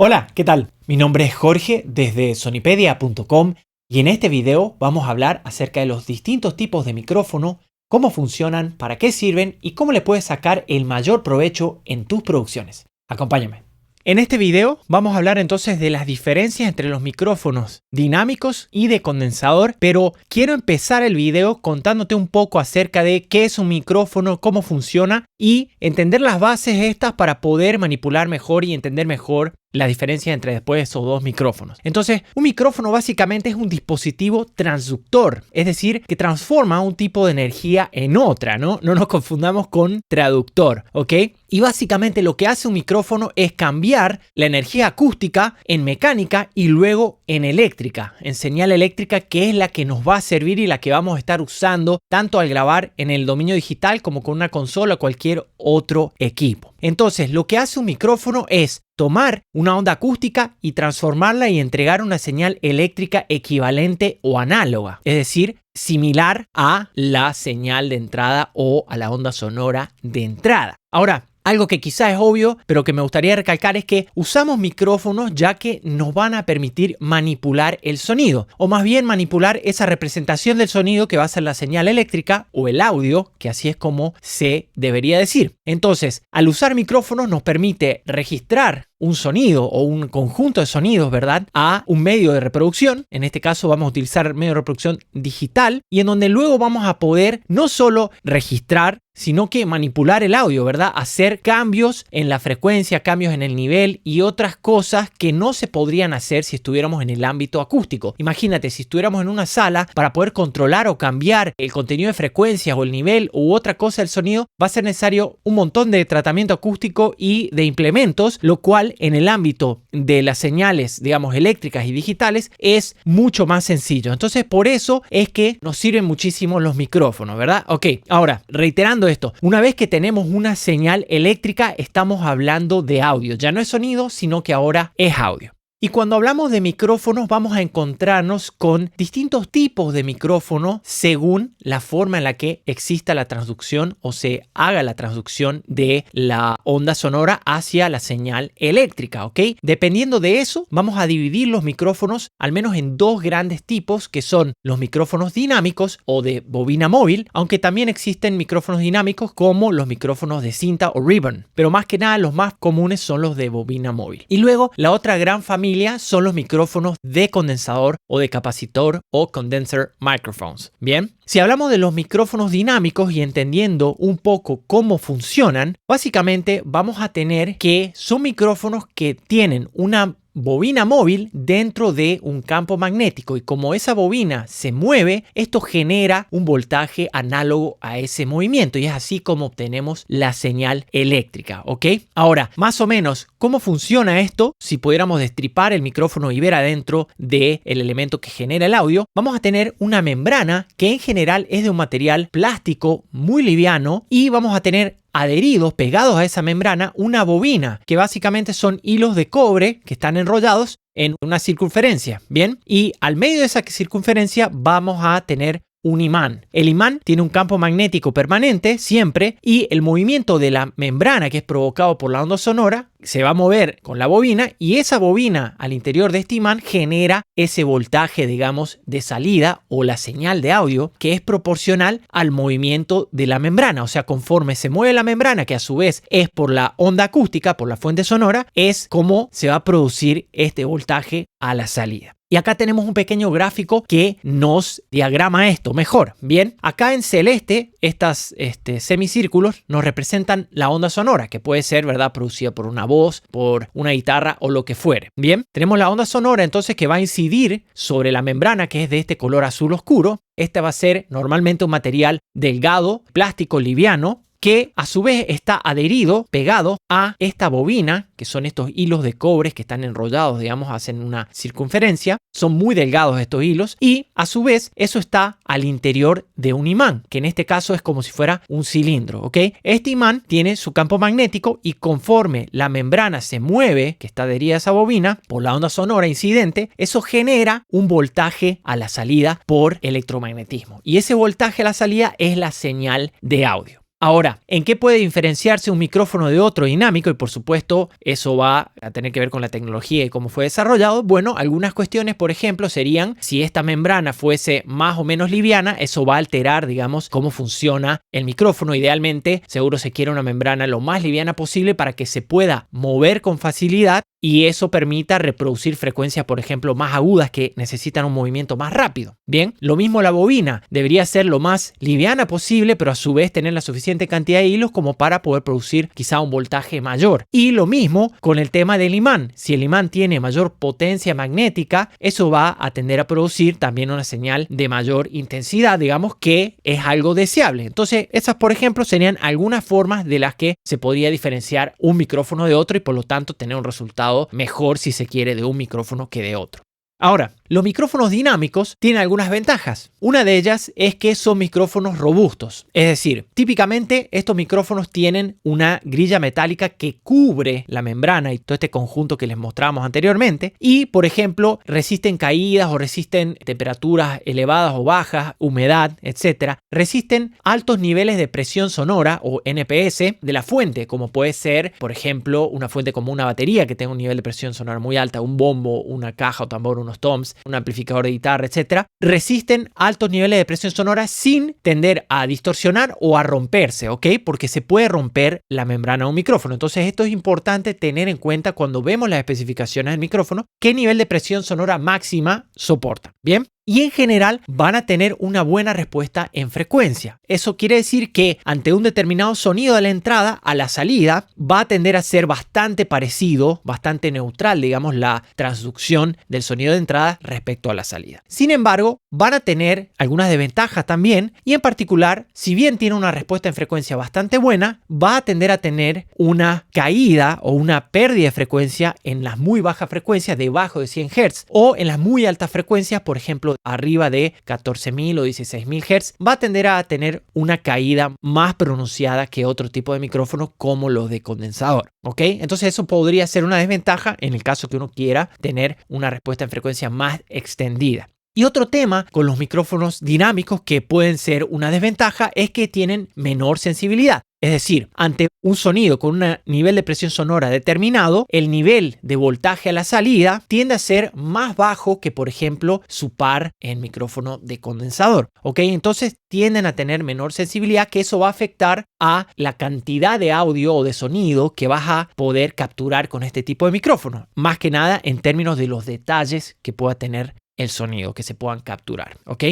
Hola, ¿qué tal? Mi nombre es Jorge desde sonipedia.com y en este video vamos a hablar acerca de los distintos tipos de micrófono, cómo funcionan, para qué sirven y cómo le puedes sacar el mayor provecho en tus producciones. Acompáñame. En este video vamos a hablar entonces de las diferencias entre los micrófonos dinámicos y de condensador, pero quiero empezar el video contándote un poco acerca de qué es un micrófono, cómo funciona y entender las bases estas para poder manipular mejor y entender mejor la diferencia entre después esos dos micrófonos. Entonces, un micrófono básicamente es un dispositivo transductor, es decir, que transforma un tipo de energía en otra, ¿no? No nos confundamos con traductor, ¿ok? Y básicamente lo que hace un micrófono es cambiar la energía acústica en mecánica y luego en eléctrica, en señal eléctrica, que es la que nos va a servir y la que vamos a estar usando tanto al grabar en el dominio digital como con una consola o cualquier otro equipo. Entonces, lo que hace un micrófono es tomar una onda acústica y transformarla y entregar una señal eléctrica equivalente o análoga, es decir, similar a la señal de entrada o a la onda sonora de entrada. Ahora, algo que quizás es obvio, pero que me gustaría recalcar es que usamos micrófonos ya que nos van a permitir manipular el sonido, o más bien manipular esa representación del sonido que va a ser la señal eléctrica o el audio, que así es como se debería decir. Entonces, al usar micrófonos nos permite registrar un sonido o un conjunto de sonidos, ¿verdad?, a un medio de reproducción. En este caso vamos a utilizar medio de reproducción digital y en donde luego vamos a poder no solo registrar, sino que manipular el audio, ¿verdad? Hacer cambios en la frecuencia, cambios en el nivel y otras cosas que no se podrían hacer si estuviéramos en el ámbito acústico. Imagínate, si estuviéramos en una sala, para poder controlar o cambiar el contenido de frecuencias o el nivel u otra cosa del sonido, va a ser necesario un montón de tratamiento acústico y de implementos, lo cual en el ámbito de las señales, digamos, eléctricas y digitales es mucho más sencillo. Entonces, por eso es que nos sirven muchísimo los micrófonos, ¿verdad? Ok, ahora, reiterando esto, una vez que tenemos una señal eléctrica, estamos hablando de audio. Ya no es sonido, sino que ahora es audio. Y cuando hablamos de micrófonos vamos a encontrarnos con distintos tipos de micrófonos según la forma en la que exista la transducción o se haga la transducción de la onda sonora hacia la señal eléctrica, ¿ok? Dependiendo de eso, vamos a dividir los micrófonos al menos en dos grandes tipos, que son los micrófonos dinámicos o de bobina móvil, aunque también existen micrófonos dinámicos como los micrófonos de cinta o ribbon, pero más que nada los más comunes son los de bobina móvil. Y luego la otra gran familia son los micrófonos de condensador o de capacitor o condenser microphones. Bien, si hablamos de los micrófonos dinámicos y entendiendo un poco cómo funcionan, básicamente vamos a tener que son micrófonos que tienen una bobina móvil dentro de un campo magnético y como esa bobina se mueve, esto genera un voltaje análogo a ese movimiento y es así como obtenemos la señal eléctrica, ¿ok? Ahora, más o menos, ¿cómo funciona esto? Si pudiéramos destripar el micrófono y ver adentro del elemento que genera el audio, vamos a tener una membrana que en general es de un material plástico muy liviano y vamos a tener adheridos, pegados a esa membrana, una bobina, que básicamente son hilos de cobre que están enrollados en una circunferencia, ¿bien? Y al medio de esa circunferencia vamos a tener un imán. El imán tiene un campo magnético permanente siempre y el movimiento de la membrana que es provocado por la onda sonora se va a mover con la bobina y esa bobina al interior de este imán genera ese voltaje, digamos, de salida o la señal de audio que es proporcional al movimiento de la membrana. O sea, conforme se mueve la membrana, que a su vez es por la onda acústica, por la fuente sonora, es como se va a producir este voltaje a la salida. Y acá tenemos un pequeño gráfico que nos diagrama esto mejor. Bien, acá en celeste, estas semicírculos nos representan la onda sonora, que puede ser, ¿verdad?, producida por una voz, por una guitarra o lo que fuere. Bien, tenemos la onda sonora entonces que va a incidir sobre la membrana, que es de este color azul oscuro. Este va a ser normalmente un material delgado, plástico liviano, que a su vez está adherido, pegado a esta bobina, que son estos hilos de cobre que están enrollados, digamos, hacen una circunferencia, son muy delgados estos hilos y a su vez eso está al interior de un imán, que en este caso es como si fuera un cilindro, ¿ok? Este imán tiene su campo magnético y conforme la membrana se mueve, que está adherida a esa bobina, por la onda sonora incidente, eso genera un voltaje a la salida por electromagnetismo y ese voltaje a la salida es la señal de audio. Ahora, ¿en qué puede diferenciarse un micrófono de otro dinámico? Y por supuesto, eso va a tener que ver con la tecnología y cómo fue desarrollado. Bueno, algunas cuestiones, por ejemplo, serían si esta membrana fuese más o menos liviana, eso va a alterar, digamos, cómo funciona el micrófono. Idealmente, seguro se quiere una membrana lo más liviana posible para que se pueda mover con facilidad y eso permita reproducir frecuencias, por ejemplo, más agudas que necesitan un movimiento más rápido. Bien, lo mismo la bobina. Debería ser lo más liviana posible, pero a su vez tener la suficiente cantidad de hilos como para poder producir quizá un voltaje mayor. Y lo mismo con el tema del imán. Si el imán tiene mayor potencia magnética, eso va a tender a producir también una señal de mayor intensidad, digamos que es algo deseable. Entonces, esas, por ejemplo, serían algunas formas de las que se podría diferenciar un micrófono de otro y por lo tanto tener un resultado mejor, si se quiere, de un micrófono que de otro. Ahora, los micrófonos dinámicos tienen algunas ventajas. Una de ellas es que son micrófonos robustos. Es decir, típicamente estos micrófonos tienen una grilla metálica que cubre la membrana y todo este conjunto que les mostramos anteriormente. Y, por ejemplo, resisten caídas o resisten temperaturas elevadas o bajas, humedad, etc. Resisten altos niveles de presión sonora o NPS de la fuente, como puede ser, por ejemplo, una fuente como una batería que tenga un nivel de presión sonora muy alta, un bombo, una caja o tambor, unos toms, un amplificador de guitarra, etc. Resisten altos niveles de presión sonora sin tender a distorsionar o a romperse, ¿ok? Porque se puede romper la membrana de un micrófono. Entonces esto es importante tener en cuenta cuando vemos las especificaciones del micrófono, qué nivel de presión sonora máxima soporta. Bien. Y en general van a tener una buena respuesta en frecuencia. Eso quiere decir que ante un determinado sonido de la entrada a la salida va a tender a ser bastante parecido, bastante neutral, digamos, la transducción del sonido de entrada respecto a la salida. Sin embargo, van a tener algunas desventajas también y en particular, si bien tiene una respuesta en frecuencia bastante buena, va a tender a tener una caída o una pérdida de frecuencia en las muy bajas frecuencias debajo de 100 Hz o en las muy altas frecuencias, por ejemplo, arriba de 14.000 o 16.000 Hz, va a tender a tener una caída más pronunciada que otro tipo de micrófono como los de condensador. ¿Ok? Entonces eso podría ser una desventaja en el caso que uno quiera tener una respuesta en frecuencia más extendida. Y otro tema con los micrófonos dinámicos que pueden ser una desventaja es que tienen menor sensibilidad. Es decir, ante un sonido con un nivel de presión sonora determinado, el nivel de voltaje a la salida tiende a ser más bajo que, por ejemplo, su par en micrófono de condensador. ¿Ok? Entonces tienden a tener menor sensibilidad, que eso va a afectar a la cantidad de audio o de sonido que vas a poder capturar con este tipo de micrófono. Más que nada en términos de los detalles que pueda tener el sonido, que se puedan capturar. ¿Ok?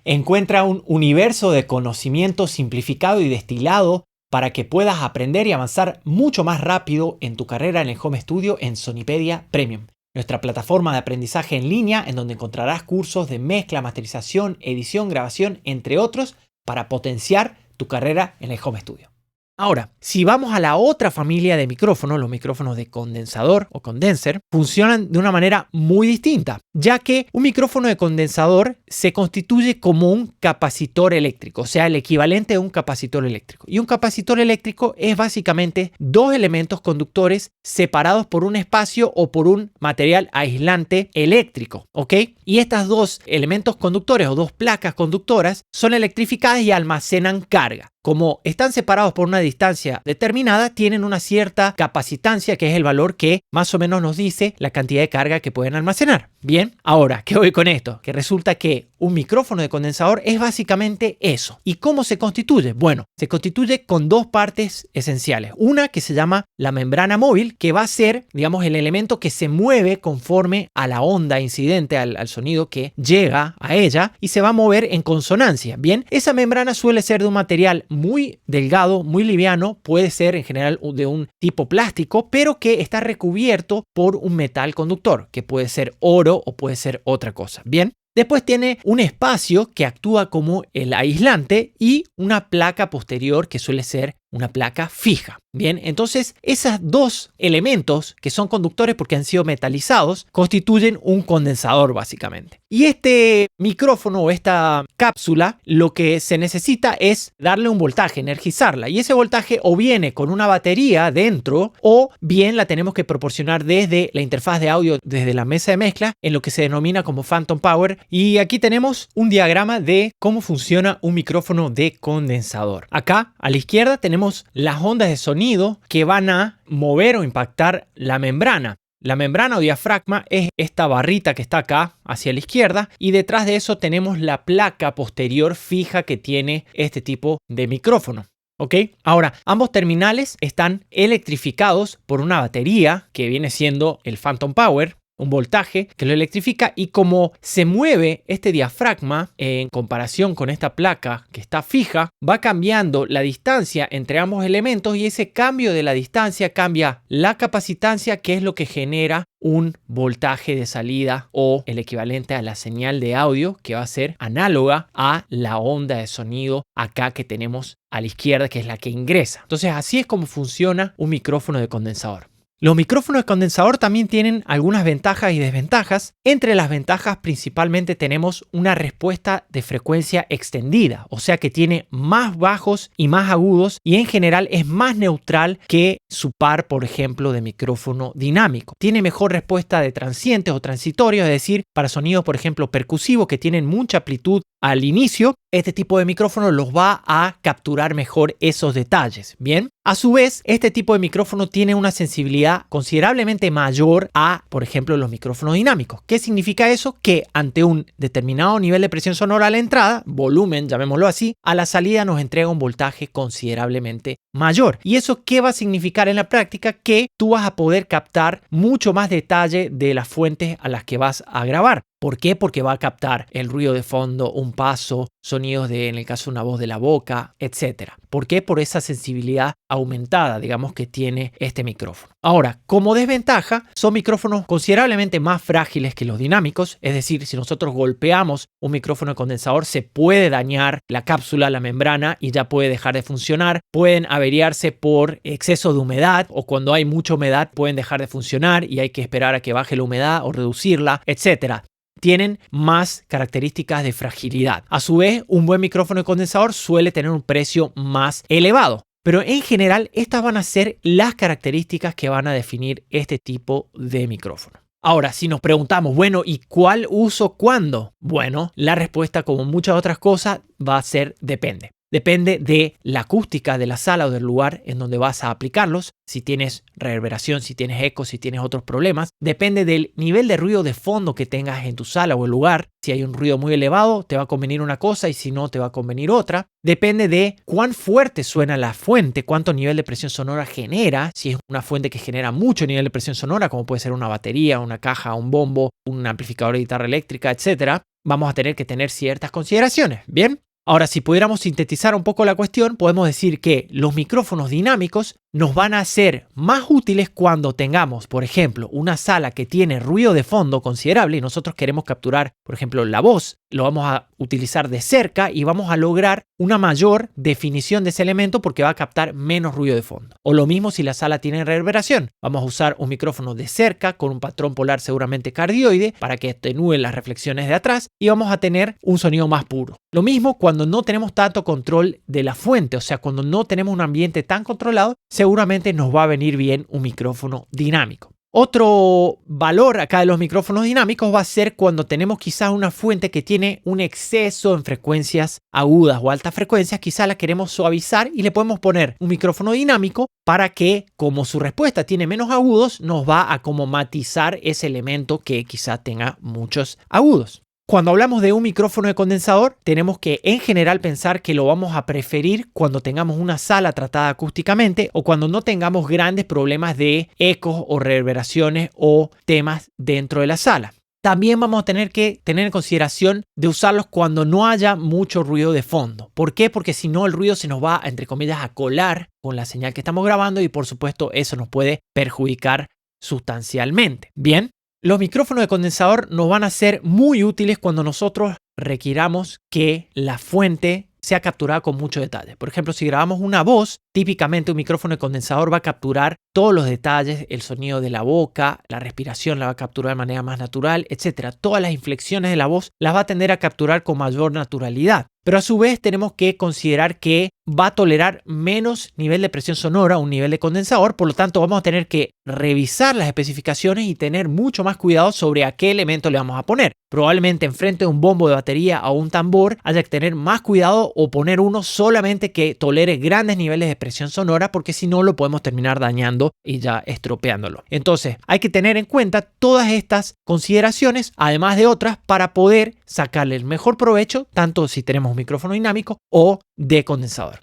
Encuentra un universo de conocimiento simplificado y destilado para que puedas aprender y avanzar mucho más rápido en tu carrera en el home studio en Sonipedia Premium, nuestra plataforma de aprendizaje en línea en donde encontrarás cursos de mezcla, masterización, edición, grabación, entre otros, para potenciar tu carrera en el home studio. Ahora, si vamos a la otra familia de micrófonos, los micrófonos de condensador o condenser, funcionan de una manera muy distinta, ya que un micrófono de condensador se constituye como un capacitor eléctrico, o sea, el equivalente a un capacitor eléctrico. Y un capacitor eléctrico es básicamente dos elementos conductores separados por un espacio o por un material aislante eléctrico, ¿ok? Y estos dos elementos conductores o dos placas conductoras son electrificadas y almacenan carga. Como están separados por una distancia determinada, tienen una cierta capacitancia, que es el valor que más o menos nos dice la cantidad de carga que pueden almacenar. Bien, ahora, ¿qué voy con esto? Que resulta que un micrófono de condensador es básicamente eso. ¿Y cómo se constituye? Bueno, se constituye con dos partes esenciales. Una que se llama la membrana móvil, que va a ser, digamos, el elemento que se mueve conforme a la onda incidente, al sonido que llega a ella y se va a mover en consonancia. Bien, esa membrana suele ser de un material muy delgado, muy liviano, puede ser en general de un tipo plástico, pero que está recubierto por un metal conductor, que puede ser oro o puede ser otra cosa. Bien. Después tiene un espacio que actúa como el aislante y una placa posterior que suele ser una placa fija. Bien, entonces esos dos elementos que son conductores porque han sido metalizados constituyen un condensador básicamente. Y este micrófono o esta cápsula lo que se necesita es darle un voltaje, energizarla. Y ese voltaje o viene con una batería dentro o bien la tenemos que proporcionar desde la interfaz de audio, desde la mesa de mezcla, en lo que se denomina como Phantom Power. Y aquí tenemos un diagrama de cómo funciona un micrófono de condensador. Acá a la izquierda tenemos las ondas de sonido que van a mover o impactar la membrana. La membrana o diafragma es esta barrita que está acá hacia la izquierda y detrás de eso tenemos la placa posterior fija que tiene este tipo de micrófono. ¿Ok? Ahora, ambos terminales están electrificados por una batería que viene siendo el Phantom Power, un voltaje que lo electrifica, y como se mueve este diafragma en comparación con esta placa que está fija, va cambiando la distancia entre ambos elementos y ese cambio de la distancia cambia la capacitancia, que es lo que genera un voltaje de salida o el equivalente a la señal de audio que va a ser análoga a la onda de sonido acá que tenemos a la izquierda, que es la que ingresa. Entonces así es como funciona un micrófono de condensador. Los micrófonos de condensador también tienen algunas ventajas y desventajas. Entre las ventajas principalmente tenemos una respuesta de frecuencia extendida, o sea que tiene más bajos y más agudos y en general es más neutral que su par, por ejemplo, de micrófono dinámico. Tiene mejor respuesta de transientes o transitorios, es decir, para sonidos, por ejemplo, percusivos que tienen mucha amplitud al inicio, este tipo de micrófono los va a capturar mejor esos detalles. Bien, a su vez, este tipo de micrófono tiene una sensibilidad considerablemente mayor a, por ejemplo, los micrófonos dinámicos. ¿Qué significa eso? Que ante un determinado nivel de presión sonora a la entrada, volumen, llamémoslo así, a la salida nos entrega un voltaje considerablemente mayor. ¿Y eso qué va a significar en la práctica? Que tú vas a poder captar mucho más detalle de las fuentes a las que vas a grabar. ¿Por qué? Porque va a captar el ruido de fondo, un paso, sonidos de, en el caso de una voz de la boca, etc. ¿Por qué? Por esa sensibilidad aumentada, digamos, que tiene este micrófono. Ahora, como desventaja, son micrófonos considerablemente más frágiles que los dinámicos. Es decir, si nosotros golpeamos un micrófono de condensador, se puede dañar la cápsula, la membrana, y ya puede dejar de funcionar. Pueden averiarse por exceso de humedad o cuando hay mucha humedad pueden dejar de funcionar y hay que esperar a que baje la humedad o reducirla, etc. Tienen más características de fragilidad. A su vez, un buen micrófono de condensador suele tener un precio más elevado. Pero en general, estas van a ser las características que van a definir este tipo de micrófono. Ahora, si nos preguntamos, bueno, ¿y cuál uso cuándo? Bueno, la respuesta, como muchas otras cosas, va a ser depende. Depende de la acústica de la sala o del lugar en donde vas a aplicarlos. Si tienes reverberación, si tienes eco, si tienes otros problemas. Depende del nivel de ruido de fondo que tengas en tu sala o el lugar. Si hay un ruido muy elevado, te va a convenir una cosa y si no, te va a convenir otra. Depende de cuán fuerte suena la fuente, cuánto nivel de presión sonora genera. Si es una fuente que genera mucho nivel de presión sonora, como puede ser una batería, una caja, un bombo, un amplificador de guitarra eléctrica, etc., vamos a tener que tener ciertas consideraciones. ¿Bien? Ahora, si pudiéramos sintetizar un poco la cuestión, podemos decir que los micrófonos dinámicos nos van a ser más útiles cuando tengamos, por ejemplo, una sala que tiene ruido de fondo considerable y nosotros queremos capturar, por ejemplo, la voz. Lo vamos a utilizar de cerca y vamos a lograr una mayor definición de ese elemento porque va a captar menos ruido de fondo. O lo mismo si la sala tiene reverberación. Vamos a usar un micrófono de cerca con un patrón polar seguramente cardioide para que atenúe las reflexiones de atrás y vamos a tener un sonido más puro. Lo mismo cuando no tenemos tanto control de la fuente, o sea, cuando no tenemos un ambiente tan controlado, seguramente nos va a venir bien un micrófono dinámico. Otro valor acá de los micrófonos dinámicos va a ser cuando tenemos quizás una fuente que tiene un exceso en frecuencias agudas o altas frecuencias, quizás la queremos suavizar y le podemos poner un micrófono dinámico para que, como su respuesta tiene menos agudos, nos va a como matizar ese elemento que quizás tenga muchos agudos. Cuando hablamos de un micrófono de condensador, tenemos que en general pensar que lo vamos a preferir cuando tengamos una sala tratada acústicamente o cuando no tengamos grandes problemas de ecos o reverberaciones o temas dentro de la sala. También vamos a tener que tener en consideración de usarlos cuando no haya mucho ruido de fondo. ¿Por qué? Porque si no el ruido se nos va, entre comillas, a colar con la señal que estamos grabando y por supuesto eso nos puede perjudicar sustancialmente. Bien. Los micrófonos de condensador nos van a ser muy útiles cuando nosotros requiramos que la fuente sea capturada con mucho detalle. Por ejemplo, si grabamos una voz Típicamente un micrófono de condensador va a capturar todos los detalles, el sonido de la boca, la respiración la va a capturar de manera más natural, etc. Todas las inflexiones de la voz las va a tender a capturar con mayor naturalidad. Pero a su vez tenemos que considerar que va a tolerar menos nivel de presión sonora, un nivel de condensador, por lo tanto vamos a tener que revisar las especificaciones y tener mucho más cuidado sobre a qué elemento le vamos a poner. Probablemente enfrente de un bombo de batería o un tambor haya que tener más cuidado o poner uno solamente que tolere grandes niveles de presión sonora, porque si no lo podemos terminar dañando y ya estropeándolo. Entonces hay que tener en cuenta todas estas consideraciones, además de otras, para poder sacarle el mejor provecho, tanto si tenemos un micrófono dinámico o de condensador.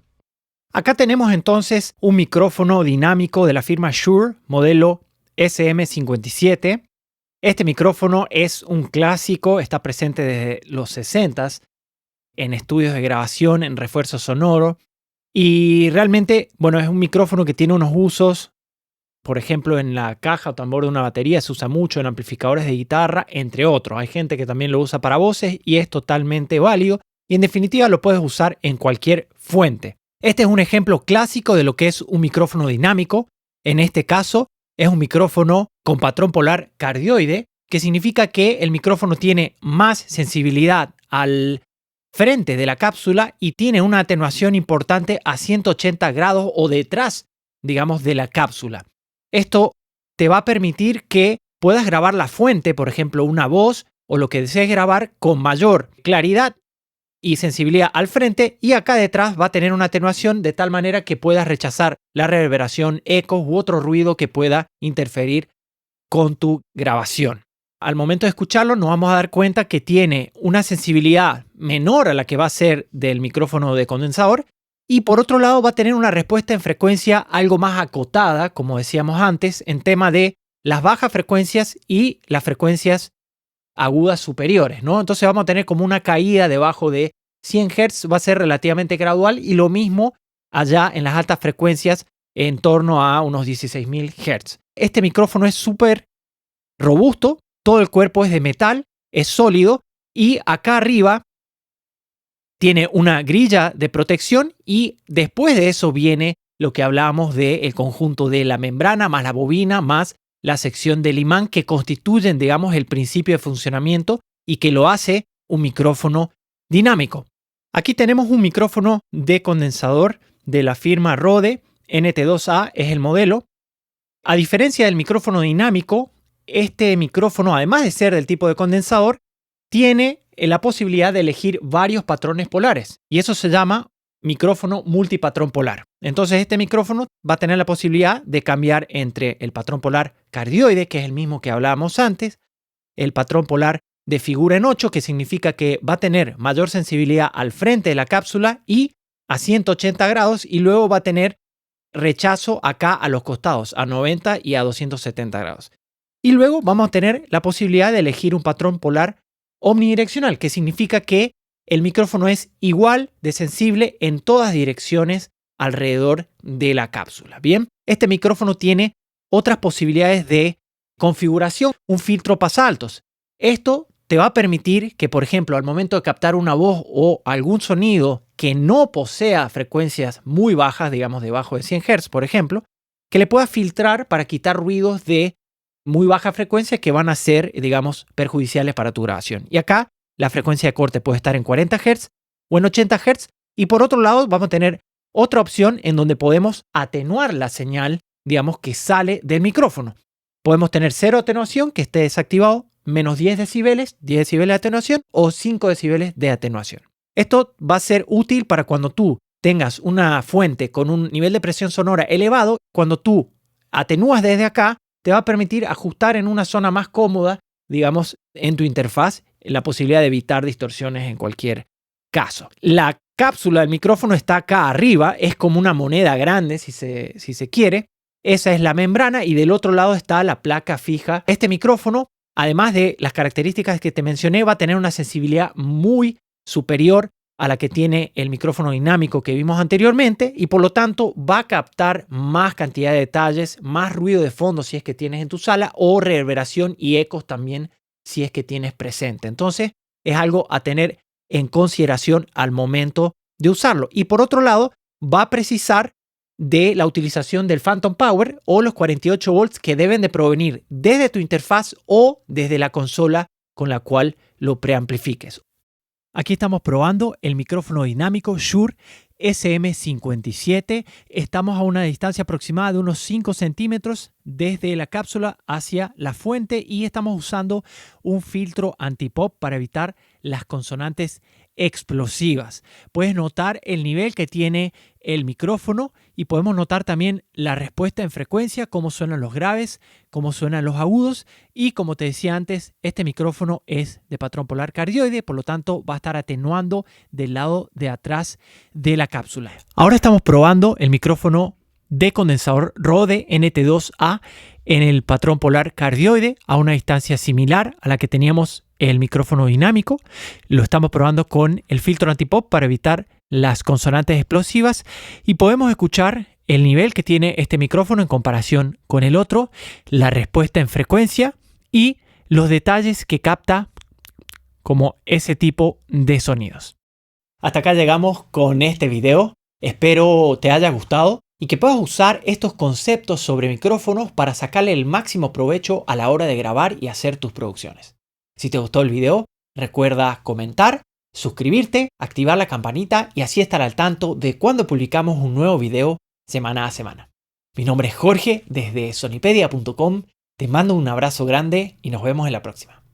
Acá tenemos entonces un micrófono dinámico de la firma Shure, modelo SM57. Este micrófono es un clásico, está presente desde los 60s en estudios de grabación, en refuerzo sonoro. Y realmente, bueno, es un micrófono que tiene unos usos, por ejemplo, en la caja o tambor de una batería se usa mucho en amplificadores de guitarra, entre otros. Hay gente que también lo usa para voces y es totalmente válido. Y en definitiva lo puedes usar en cualquier fuente. Este es un ejemplo clásico de lo que es un micrófono dinámico. En este caso es un micrófono con patrón polar cardioide, que significa que el micrófono tiene más sensibilidad al frente de la cápsula y tiene una atenuación importante a 180 grados o detrás, digamos, de la cápsula. Esto te va a permitir que puedas grabar la fuente, por ejemplo, una voz o lo que desees grabar con mayor claridad y sensibilidad al frente, y acá detrás va a tener una atenuación de tal manera que puedas rechazar la reverberación, ecos u otro ruido que pueda interferir con tu grabación. Al momento de escucharlo nos vamos a dar cuenta que tiene una sensibilidad menor a la que va a ser del micrófono de condensador, y por otro lado va a tener una respuesta en frecuencia algo más acotada, como decíamos antes, en tema de las bajas frecuencias y las frecuencias agudas superiores, ¿no? Entonces vamos a tener como una caída debajo de 100 Hz, va a ser relativamente gradual, y lo mismo allá en las altas frecuencias en torno a unos 16.000 Hz. Este micrófono es súper robusto, todo el cuerpo es de metal, es sólido, y acá arriba tiene una grilla de protección, y después de eso viene lo que hablábamos del conjunto de la membrana más la bobina más la sección del imán, que constituyen, digamos, el principio de funcionamiento y que lo hace un micrófono dinámico. Aquí tenemos un micrófono de condensador de la firma Rode, NT2A es el modelo. A diferencia del micrófono dinámico, este micrófono, además de ser del tipo de condensador, tiene la posibilidad de elegir varios patrones polares, y eso se llama micrófono multipatrón polar. Entonces este micrófono va a tener la posibilidad de cambiar entre el patrón polar cardioide, que es el mismo que hablábamos antes, el patrón polar de figura en 8, que significa que va a tener mayor sensibilidad al frente de la cápsula y a 180 grados, y luego va a tener rechazo acá a los costados, a 90 y a 270 grados. Y luego vamos a tener la posibilidad de elegir un patrón polar omnidireccional, que significa que el micrófono es igual de sensible en todas direcciones alrededor de la cápsula. Bien, este micrófono tiene otras posibilidades de configuración, un filtro pasaltos. Esto te va a permitir que, por ejemplo, al momento de captar una voz o algún sonido que no posea frecuencias muy bajas, digamos debajo de 100 Hz, por ejemplo, que le puedas filtrar para quitar ruidos de muy baja frecuencia que van a ser, digamos, perjudiciales para tu grabación. Y acá la frecuencia de corte puede estar en 40 Hz o en 80 Hz. Y por otro lado vamos a tener otra opción en donde podemos atenuar la señal, digamos, que sale del micrófono. Podemos tener 0 atenuación, que esté desactivado, menos 10 decibeles, 10 decibeles de atenuación o 5 decibeles de atenuación. Esto va a ser útil para cuando tú tengas una fuente con un nivel de presión sonora elevado. Cuando tú atenúas desde acá, te va a permitir ajustar en una zona más cómoda, digamos, en tu interfaz, la posibilidad de evitar distorsiones en cualquier caso. La cápsula del micrófono está acá arriba, es como una moneda grande si se quiere. Esa es la membrana y del otro lado está la placa fija. Este micrófono, además de las características que te mencioné, va a tener una sensibilidad muy superior a la que tiene el micrófono dinámico que vimos anteriormente, y por lo tanto va a captar más cantidad de detalles, más ruido de fondo si es que tienes en tu sala, o reverberación y ecos también si es que tienes presente. Entonces es algo a tener en consideración al momento de usarlo. Y por otro lado, va a precisar de la utilización del Phantom Power o los 48 volts que deben de provenir desde tu interfaz o desde la consola con la cual lo preamplifiques. Aquí estamos probando el micrófono dinámico Shure SM57. Estamos a una distancia aproximada de unos 5 centímetros desde la cápsula hacia la fuente y estamos usando un filtro anti-pop para evitar las consonantes explosivas. Puedes notar el nivel que tiene el micrófono y podemos notar también la respuesta en frecuencia, cómo suenan los graves, cómo suenan los agudos y, como te decía antes, este micrófono es de patrón polar cardioide, por lo tanto va a estar atenuando del lado de atrás de la cápsula. Ahora estamos probando el micrófono de condensador Rode NT2A en el patrón polar cardioide a una distancia similar a la que teníamos el micrófono dinámico. Lo estamos probando con el filtro antipop para evitar las consonantes explosivas y podemos escuchar el nivel que tiene este micrófono en comparación con el otro, la respuesta en frecuencia y los detalles que capta como ese tipo de sonidos. Hasta acá llegamos con este video. Espero te haya gustado y que puedas usar estos conceptos sobre micrófonos para sacarle el máximo provecho a la hora de grabar y hacer tus producciones. Si te gustó el video, recuerda comentar, suscribirte, activar la campanita y así estar al tanto de cuando publicamos un nuevo video semana a semana. Mi nombre es Jorge desde sonipedia.com, te mando un abrazo grande y nos vemos en la próxima.